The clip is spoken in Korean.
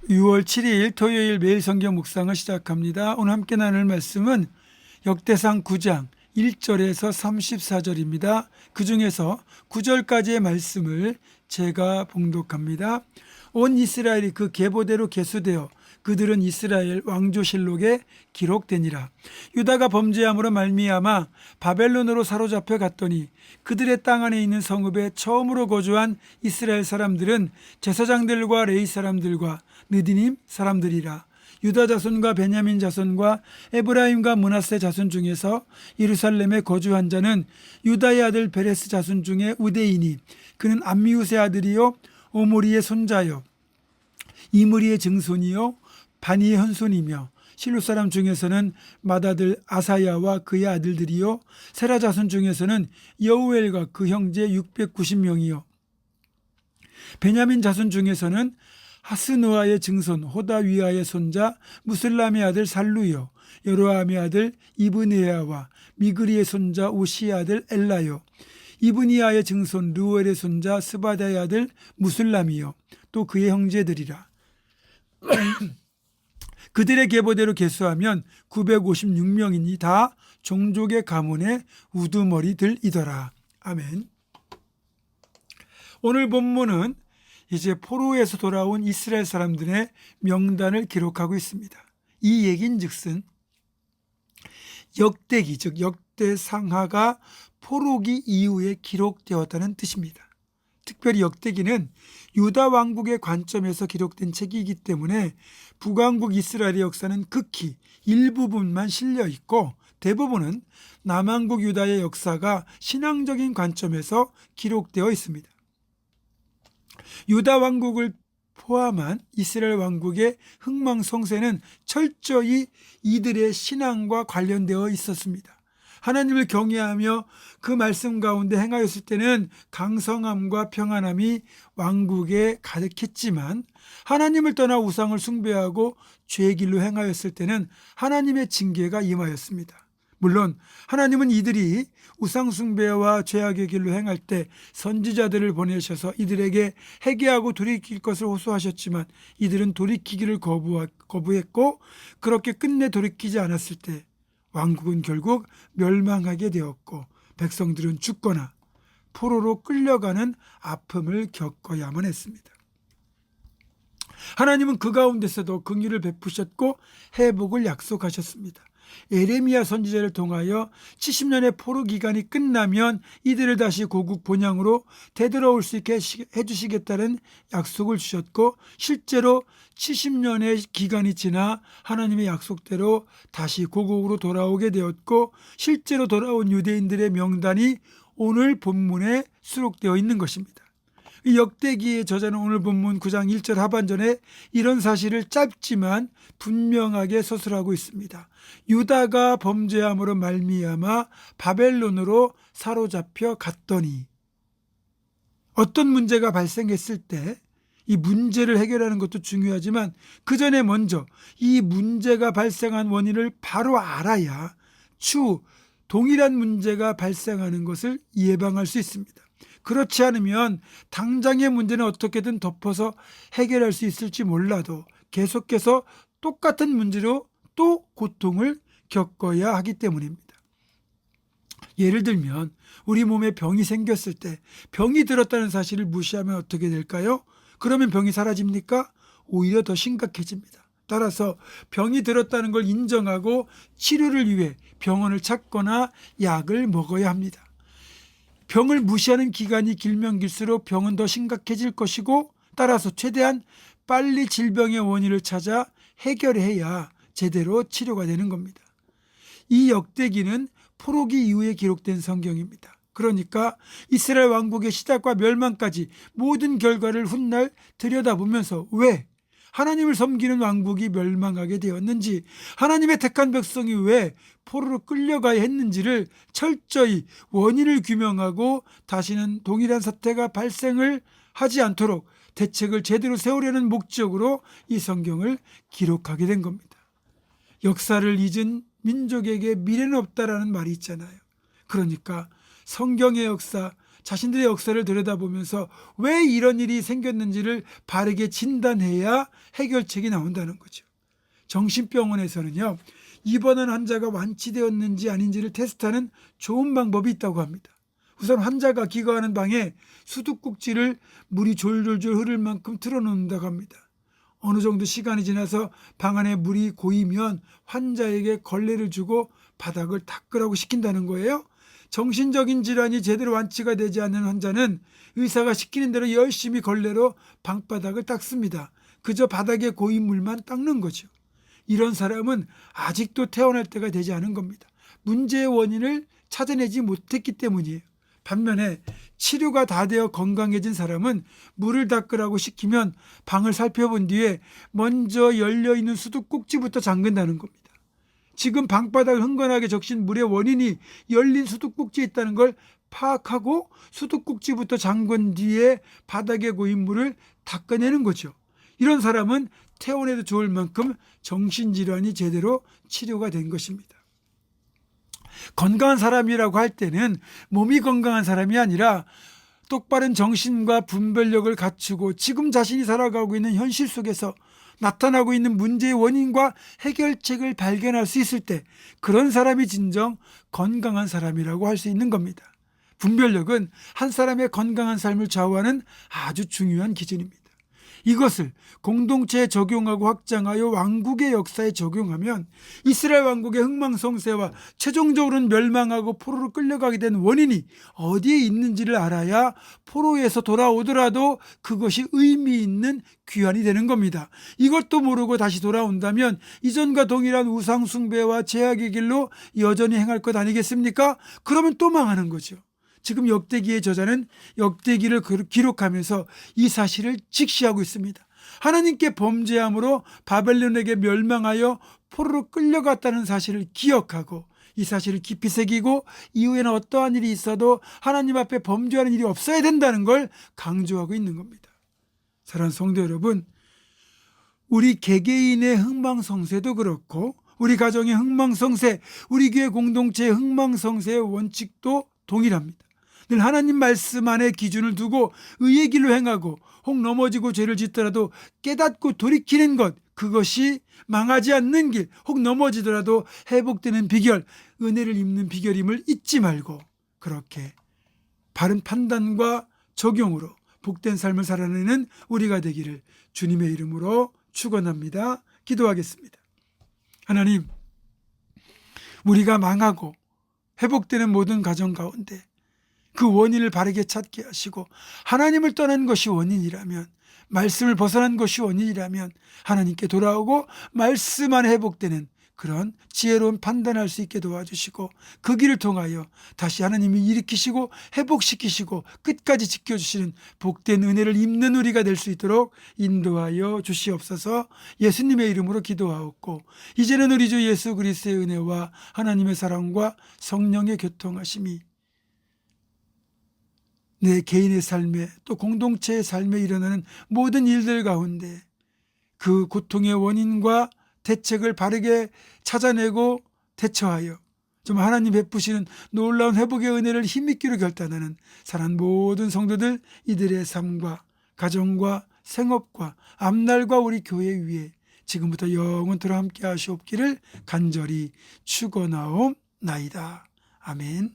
6월 7일 토요일 매일 성경 묵상을 시작합니다. 오늘 함께 나눌 말씀은 역대상 9장 1절에서 34절입니다. 그 중에서 9절까지의 말씀을 제가 봉독합니다. 온 이스라엘이 그 계보대로 계수되어 그들은 이스라엘 왕조실록에 기록되니라. 유다가 범죄함으로 말미암아 바벨론으로 사로잡혀 갔더니 그들의 땅 안에 있는 성읍에 처음으로 거주한 이스라엘 사람들은 제사장들과 레위 사람들과 느디님 사람들이라. 유다 자손과 베냐민 자손과 에브라임과 므낫세 자손 중에서 예루살렘에 거주한 자는 유다의 아들 베레스 자손 중에 우데이니 그는 암미우스의 아들이요 오므리의 손자요 이므리의 증손이요 바니의 현손이며 실로 사람 중에서는 맏아들 아사야와 그의 아들들이요 세라 자손 중에서는 여우엘과 그 형제 690명이요 베냐민 자손 중에서는 하스누아의 증손 호다위아의 손자 무슬람의 아들 살루요 여로함의 아들 이브네야와 미그리의 손자 우시의 아들 엘라요 이브니아의 증손 루엘의 손자 스바다의 아들 무슬람이요 또 그의 형제들이라. 그들의 계보대로 계수하면 956명이니 다 종족의 가문의 우두머리들이더라. 아멘. 오늘 본문은 이제 포로에서 돌아온 이스라엘 사람들의 명단을 기록하고 있습니다. 이 얘긴즉슨 역대기 즉 역대상하가 포로기 이후에 기록되었다는 뜻입니다. 특별히 역대기는 유다 왕국의 관점에서 기록된 책이기 때문에 북왕국 이스라엘의 역사는 극히 일부분만 실려 있고 대부분은 남왕국 유다의 역사가 신앙적인 관점에서 기록되어 있습니다. 유다 왕국을 포함한 이스라엘 왕국의 흥망성쇠는 철저히 이들의 신앙과 관련되어 있었습니다. 하나님을 경외하며 그 말씀 가운데 행하였을 때는 강성함과 평안함이 왕국에 가득했지만 하나님을 떠나 우상을 숭배하고 죄의 길로 행하였을 때는 하나님의 징계가 임하였습니다. 물론 하나님은 이들이 우상 숭배와 죄악의 길로 행할 때 선지자들을 보내셔서 이들에게 회개하고 돌이킬 것을 호소하셨지만 이들은 돌이키기를 거부했고 그렇게 끝내 돌이키지 않았을 때 왕국은 결국 멸망하게 되었고 백성들은 죽거나 포로로 끌려가는 아픔을 겪어야만 했습니다. 하나님은 그 가운데서도 긍휼을 베푸셨고 회복을 약속하셨습니다. 에레미야 선지자를 통하여 70년의 포로 기간이 끝나면 이들을 다시 고국 본향으로 되돌아올 수 있게 해주시겠다는 약속을 주셨고 실제로 70년의 기간이 지나 하나님의 약속대로 다시 고국으로 돌아오게 되었고 실제로 돌아온 유대인들의 명단이 오늘 본문에 수록되어 있는 것입니다. 이 역대기의 저자는 오늘 본문 9장 1절 하반전에 이런 사실을 짧지만 분명하게 서술하고 있습니다. 유다가 범죄함으로 말미암아 바벨론으로 사로잡혀 갔더니 어떤 문제가 발생했을 때 이 문제를 해결하는 것도 중요하지만 그 전에 먼저 이 문제가 발생한 원인을 바로 알아야 추후 동일한 문제가 발생하는 것을 예방할 수 있습니다. 그렇지 않으면 당장의 문제는 어떻게든 덮어서 해결할 수 있을지 몰라도 계속해서 똑같은 문제로 또 고통을 겪어야 하기 때문입니다. 예를 들면 우리 몸에 병이 생겼을 때 병이 들었다는 사실을 무시하면 어떻게 될까요? 그러면 병이 사라집니까? 오히려 더 심각해집니다. 따라서 병이 들었다는 걸 인정하고 치료를 위해 병원을 찾거나 약을 먹어야 합니다. 병을 무시하는 기간이 길면 길수록 병은 더 심각해질 것이고 따라서 최대한 빨리 질병의 원인을 찾아 해결해야 제대로 치료가 되는 겁니다. 이 역대기는 포로기 이후에 기록된 성경입니다. 그러니까 이스라엘 왕국의 시작과 멸망까지 모든 결과를 훗날 들여다보면서 왜 하나님을 섬기는 왕국이 멸망하게 되었는지 하나님의 택한 백성이 왜 포로로 끌려가야 했는지를 철저히 원인을 규명하고 다시는 동일한 사태가 발생을 하지 않도록 대책을 제대로 세우려는 목적으로 이 성경을 기록하게 된 겁니다. 역사를 잊은 민족에게 미래는 없다라는 말이 있잖아요. 그러니까 성경의 역사 자신들의 역사를 들여다보면서 왜 이런 일이 생겼는지를 바르게 진단해야 해결책이 나온다는 거죠. 정신병원에서는요, 입원한 환자가 완치되었는지 아닌지를 테스트하는 좋은 방법이 있다고 합니다. 우선 환자가 기거하는 방에 수도꼭지를 물이 졸졸졸 흐를 만큼 틀어놓는다고 합니다. 어느 정도 시간이 지나서 방 안에 물이 고이면 환자에게 걸레를 주고 바닥을 닦으라고 시킨다는 거예요. 정신적인 질환이 제대로 완치가 되지 않는 환자는 의사가 시키는 대로 열심히 걸레로 방바닥을 닦습니다. 그저 바닥에 고인 물만 닦는 거죠. 이런 사람은 아직도 태어날 때가 되지 않은 겁니다. 문제의 원인을 찾아내지 못했기 때문이에요. 반면에 치료가 다 되어 건강해진 사람은 물을 닦으라고 시키면 방을 살펴본 뒤에 먼저 열려있는 수도꼭지부터 잠근다는 겁니다. 지금 방바닥을 흥건하게 적신 물의 원인이 열린 수도꼭지에 있다는 걸 파악하고 수도꼭지부터 잠근 뒤에 바닥에 고인 물을 닦아내는 거죠. 이런 사람은 퇴원해도 좋을 만큼 정신질환이 제대로 치료가 된 것입니다. 건강한 사람이라고 할 때는 몸이 건강한 사람이 아니라 똑바른 정신과 분별력을 갖추고 지금 자신이 살아가고 있는 현실 속에서 나타나고 있는 문제의 원인과 해결책을 발견할 수 있을 때 그런 사람이 진정 건강한 사람이라고 할 수 있는 겁니다. 분별력은 한 사람의 건강한 삶을 좌우하는 아주 중요한 기준입니다. 이것을 공동체에 적용하고 확장하여 왕국의 역사에 적용하면 이스라엘 왕국의 흥망성쇠와 최종적으로는 멸망하고 포로로 끌려가게 된 원인이 어디에 있는지를 알아야 포로에서 돌아오더라도 그것이 의미 있는 귀환이 되는 겁니다. 이것도 모르고 다시 돌아온다면 이전과 동일한 우상 숭배와 제약의 길로 여전히 행할 것 아니겠습니까? 그러면 또 망하는 거죠. 지금 역대기의 저자는 역대기를 기록하면서 이 사실을 직시하고 있습니다. 하나님께 범죄함으로 바벨론에게 멸망하여 포로로 끌려갔다는 사실을 기억하고 이 사실을 깊이 새기고 이후에는 어떠한 일이 있어도 하나님 앞에 범죄하는 일이 없어야 된다는 걸 강조하고 있는 겁니다. 사랑하는 성도 여러분, 우리 개개인의 흥망성쇠도 그렇고 우리 가정의 흥망성쇠, 우리 교회 공동체의 흥망성쇠의 원칙도 동일합니다. 늘 하나님 말씀 안에 기준을 두고 의의 길로 행하고 혹 넘어지고 죄를 짓더라도 깨닫고 돌이키는 것, 그것이 망하지 않는 길, 혹 넘어지더라도 회복되는 비결, 은혜를 입는 비결임을 잊지 말고 그렇게 바른 판단과 적용으로 복된 삶을 살아내는 우리가 되기를 주님의 이름으로 축원합니다. 기도하겠습니다. 하나님, 우리가 망하고 회복되는 모든 가정 가운데 그 원인을 바르게 찾게 하시고 하나님을 떠난 것이 원인이라면, 말씀을 벗어난 것이 원인이라면 하나님께 돌아오고 말씀 안에 회복되는 그런 지혜로운 판단할 수 있게 도와주시고 그 길을 통하여 다시 하나님이 일으키시고 회복시키시고 끝까지 지켜주시는 복된 은혜를 입는 우리가 될 수 있도록 인도하여 주시옵소서. 예수님의 이름으로 기도하옵고 이제는 우리 주 예수 그리스도의 은혜와 하나님의 사랑과 성령의 교통하심이 내 개인의 삶에 또 공동체의 삶에 일어나는 모든 일들 가운데 그 고통의 원인과 대책을 바르게 찾아내고 대처하여 좀 하나님 베푸시는 놀라운 회복의 은혜를 힘있기로 결단하는 사랑하는 모든 성도들, 이들의 삶과 가정과 생업과 앞날과 우리 교회 위에 지금부터 영원토록 함께 하시옵기를 간절히 축원하옵나이다. 아멘.